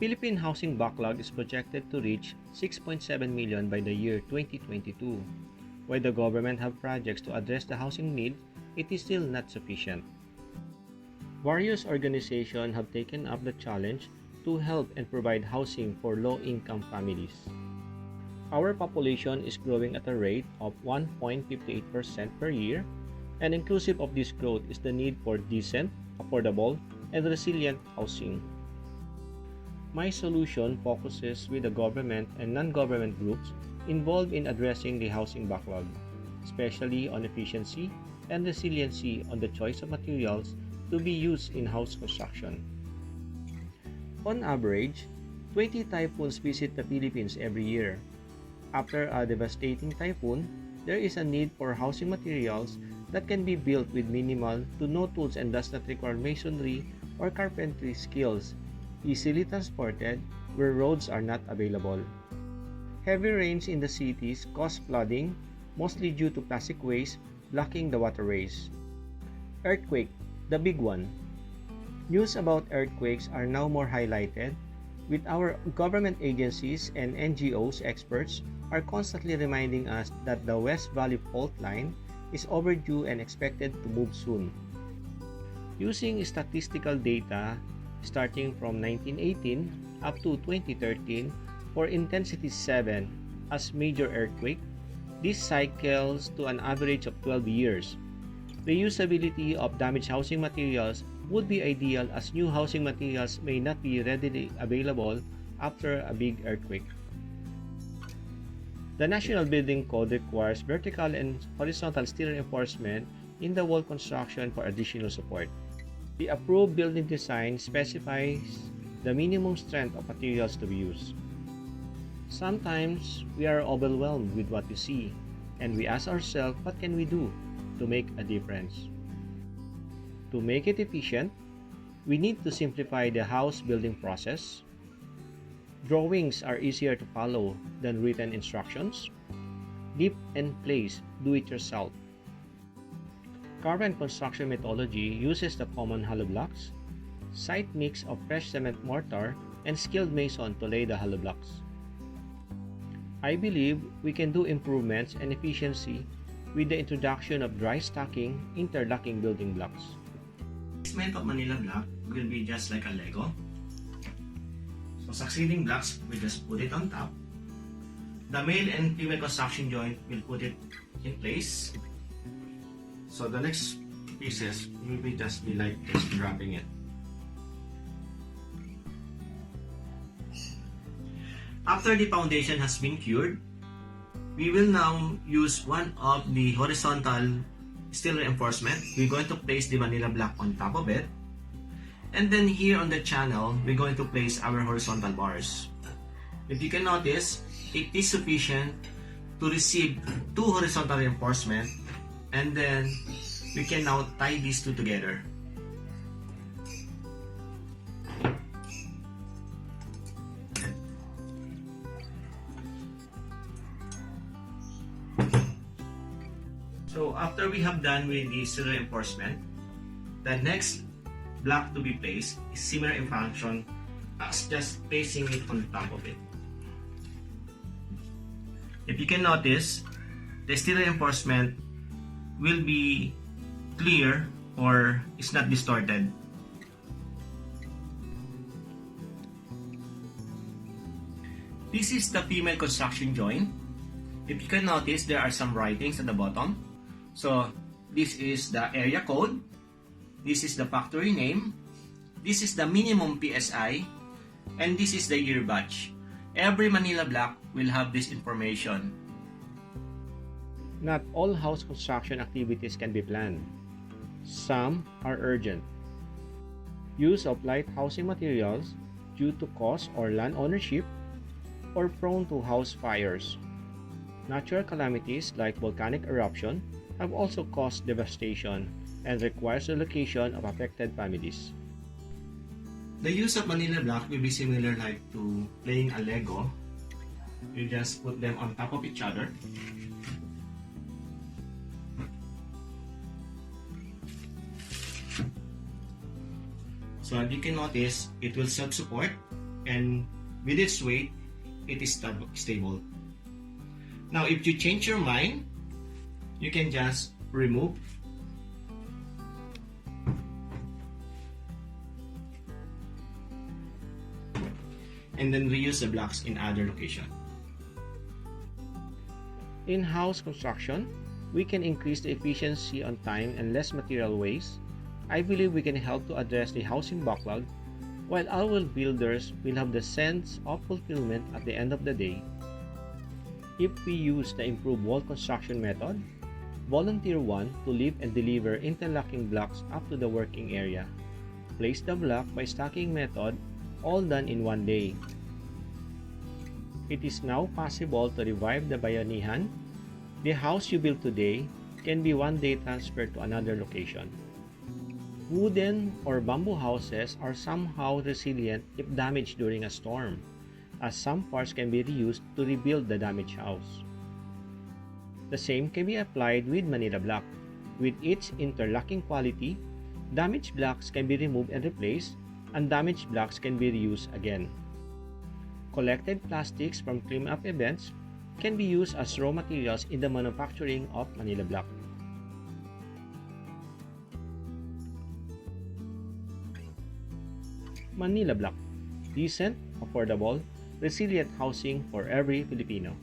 Philippine housing backlog is projected to reach 6.7 million by the year 2022. While the government have projects to address the housing need, it is still not sufficient. Various organizations have taken up the challenge to help and provide housing for low-income families. Our population is growing at a rate of 1.58% per year, and inclusive of this growth is the need for decent, affordable, and resilient housing. My solution focuses with the government and non-government groups involved in addressing the housing backlog, especially on efficiency and resiliency on the choice of materials to be used in house construction. On average, 20 typhoons visit the Philippines every year. After a devastating typhoon, there is a need for housing materials that can be built with minimal to no tools and does not require masonry or carpentry skills, easily transported where roads are not available. Heavy rains in the cities cause flooding, mostly due to plastic waste blocking the waterways. Earthquake, the big one. News about earthquakes are now more highlighted, with our government agencies and NGOs experts are constantly reminding us that the West Valley fault line is overdue and expected to move soon. Using statistical data starting from 1918 up to 2013 for intensity 7 as major earthquake, this cycles to an average of 12 years. Reusability of damaged housing materials would be ideal as new housing materials may not be readily available after a big earthquake. The National Building Code requires vertical and horizontal steel reinforcement in the wall construction for additional support. The approved building design specifies the minimum strength of materials to be used. Sometimes we are overwhelmed with what we see, and we ask ourselves, what can we do to make a difference? To make it efficient, we need to simplify the house building process. Drawings are easier to follow than written instructions. Dip and place, do it yourself. Current construction methodology uses the common hollow blocks, site mix of fresh cement mortar, and skilled mason to lay the hollow blocks. I believe we can do improvements and efficiency with the introduction of dry stacking, interlocking building blocks. Placement of Manila block will be just like a Lego. So succeeding blocks, we just put it on top. The male and female construction joint will put it in place. So the next pieces will be just be like this, dropping it. After the foundation has been cured, we will now use one of the horizontal steel reinforcement. We're going to place the Manila block on top of it. And then here on the channel, we're going to place our horizontal bars. If you can notice, it is sufficient to receive two horizontal reinforcement, and then we can now tie these two together. So after we have done with the steel reinforcement, the next block to be placed is similar in function as just placing it on top of it. If you can notice, the steel reinforcement will be clear or is not distorted. This is the female construction joint. If you can notice, there are some writings at the bottom. So this is the area code, this is the factory name, this is the minimum PSI, and this is the year batch. Every Manila block will have this information. Not all house construction activities can be planned. Some are urgent. Use of light housing materials due to cost or land ownership, or prone to house fires. Natural calamities like volcanic eruption have also caused devastation and requires relocation of affected families. The use of Manila block will be similar like to playing a Lego. You just put them on top of each other. So as you can notice, it will self-support and with its weight, it is stable. Now, if you change your mind, you can just remove and then reuse the blocks in other location. In house construction, we can increase the efficiency on time and less material waste. I believe we can help to address the housing backlog, while our builders will have the sense of fulfillment at the end of the day. If we use the improved wall construction method, volunteer one to lift and deliver interlocking blocks up to the working area. Place the block by stacking method, all done in one day. It is now possible to revive the bayanihan. The house you build today can be one day transferred to another location. Wooden or bamboo houses are somehow resilient if damaged during a storm, as some parts can be reused to rebuild the damaged house. The same can be applied with ManilaBlock. With its interlocking quality, damaged blocks can be removed and replaced, and damaged blocks can be reused again. Collected plastics from clean-up events can be used as raw materials in the manufacturing of ManilaBlock. ManilaBlock, decent, affordable, resilient housing for every Filipino.